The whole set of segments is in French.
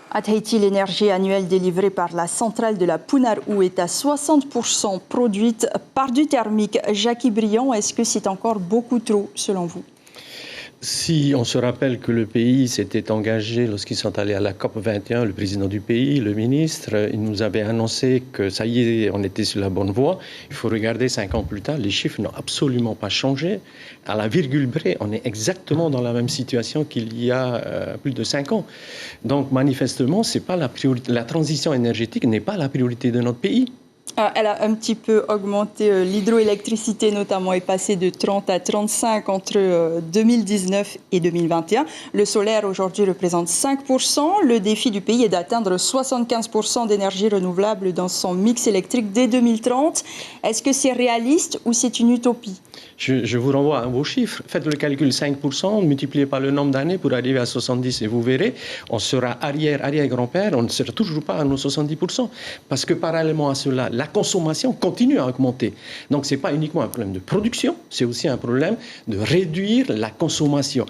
À Tahiti, l'énergie annuelle délivrée par la centrale de la Punarou est à 60% produite par du thermique. Jackie Briand, est-ce que c'est encore beaucoup trop selon vous? Si on se rappelle que le pays s'était engagé lorsqu'ils sont allés à la COP 21, le président du pays, le ministre, il nous avait annoncé que ça y est, on était sur la bonne voie. Il faut regarder 5 ans plus tard, les chiffres n'ont absolument pas changé. À la virgule près, on est exactement dans la même situation qu'il y a plus de 5 ans. Donc manifestement, c'est pas la priorité. La transition énergétique n'est pas la priorité de notre pays. Elle a un petit peu augmenté. L'hydroélectricité, notamment, est passée de 30 à 35 entre 2019 et 2021. Le solaire, aujourd'hui, représente 5%. Le défi du pays est d'atteindre 75% d'énergie renouvelable dans son mix électrique dès 2030. Est-ce que c'est réaliste ou c'est une utopie? Je vous renvoie à vos chiffres. Faites le calcul 5%, multipliez par le nombre d'années pour arriver à 70 et vous verrez, on sera arrière-grand-père, on ne sera toujours pas à nos 70%. Parce que parallèlement à cela, la consommation continue à augmenter. Donc ce n'est pas uniquement un problème de production, c'est aussi un problème de réduire la consommation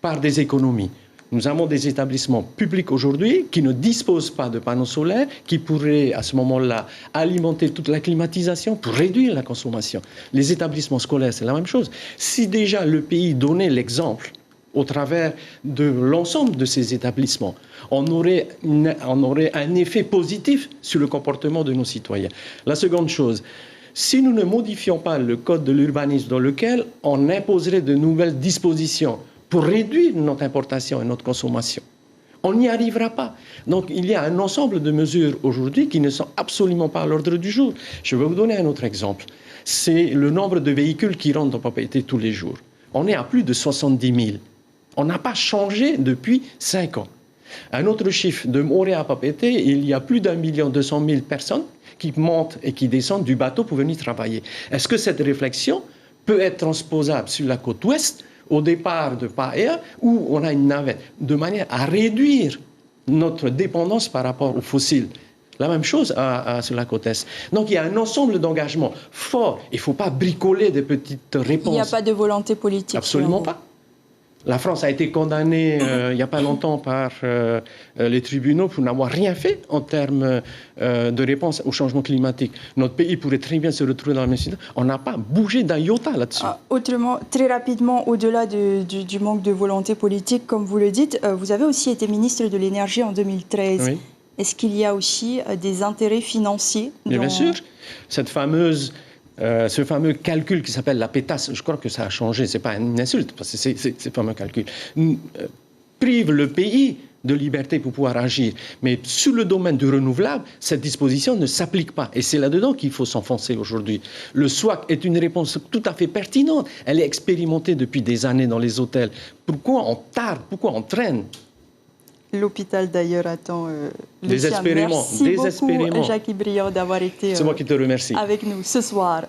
par des économies. Nous avons des établissements publics aujourd'hui qui ne disposent pas de panneaux solaires, qui pourraient à ce moment-là alimenter toute la climatisation pour réduire la consommation. Les établissements scolaires, c'est la même chose. Si déjà le pays donnait l'exemple au travers de l'ensemble de ces établissements, on aurait un effet positif sur le comportement de nos citoyens. La seconde chose, si nous ne modifions pas le code de l'urbanisme dans lequel on imposerait de nouvelles dispositions pour réduire notre importation et notre consommation, on n'y arrivera pas. Donc il y a un ensemble de mesures aujourd'hui qui ne sont absolument pas à l'ordre du jour. Je vais vous donner un autre exemple. C'est le nombre de véhicules qui rentrent en propriété tous les jours. On est à plus de 70 000. On n'a pas changé depuis 5 ans. Un autre chiffre, de Morée à Papeete, il y a plus d'1 200 000 personnes qui montent et qui descendent du bateau pour venir travailler. Est-ce que cette réflexion peut être transposable sur la côte ouest, au départ de Paea, où on a une navette, de manière à réduire notre dépendance par rapport aux fossiles? La même chose sur la côte est. Donc il y a un ensemble d'engagements forts. Il ne faut pas bricoler des petites réponses. Il n'y a pas de volonté politique. Absolument pas. La France a été condamnée il n'y a pas longtemps par les tribunaux pour n'avoir rien fait en termes de réponse au changement climatique. Notre pays pourrait très bien se retrouver dans la même situation. On n'a pas bougé d'un iota là-dessus. Autrement, très rapidement, au-delà du manque de volonté politique, comme vous le dites, vous avez aussi été ministre de l'Énergie en 2013. Oui. Est-ce qu'il y a aussi des intérêts financiers Bien sûr. Ce fameux calcul qui s'appelle la pétasse, je crois que ça a changé, ce n'est pas une insulte, parce que c'est ce fameux calcul, prive le pays de liberté pour pouvoir agir. Mais sur le domaine du renouvelable, cette disposition ne s'applique pas. Et c'est là-dedans qu'il faut s'enfoncer aujourd'hui. Le SWAC est une réponse tout à fait pertinente. Elle est expérimentée depuis des années dans les hôtels. Pourquoi on tarde? Pourquoi on traîne? L'hôpital, d'ailleurs, attend désespérément. Merci beaucoup, Jackie Briand, d'avoir été C'est moi qui te remercie. avec nous ce soir.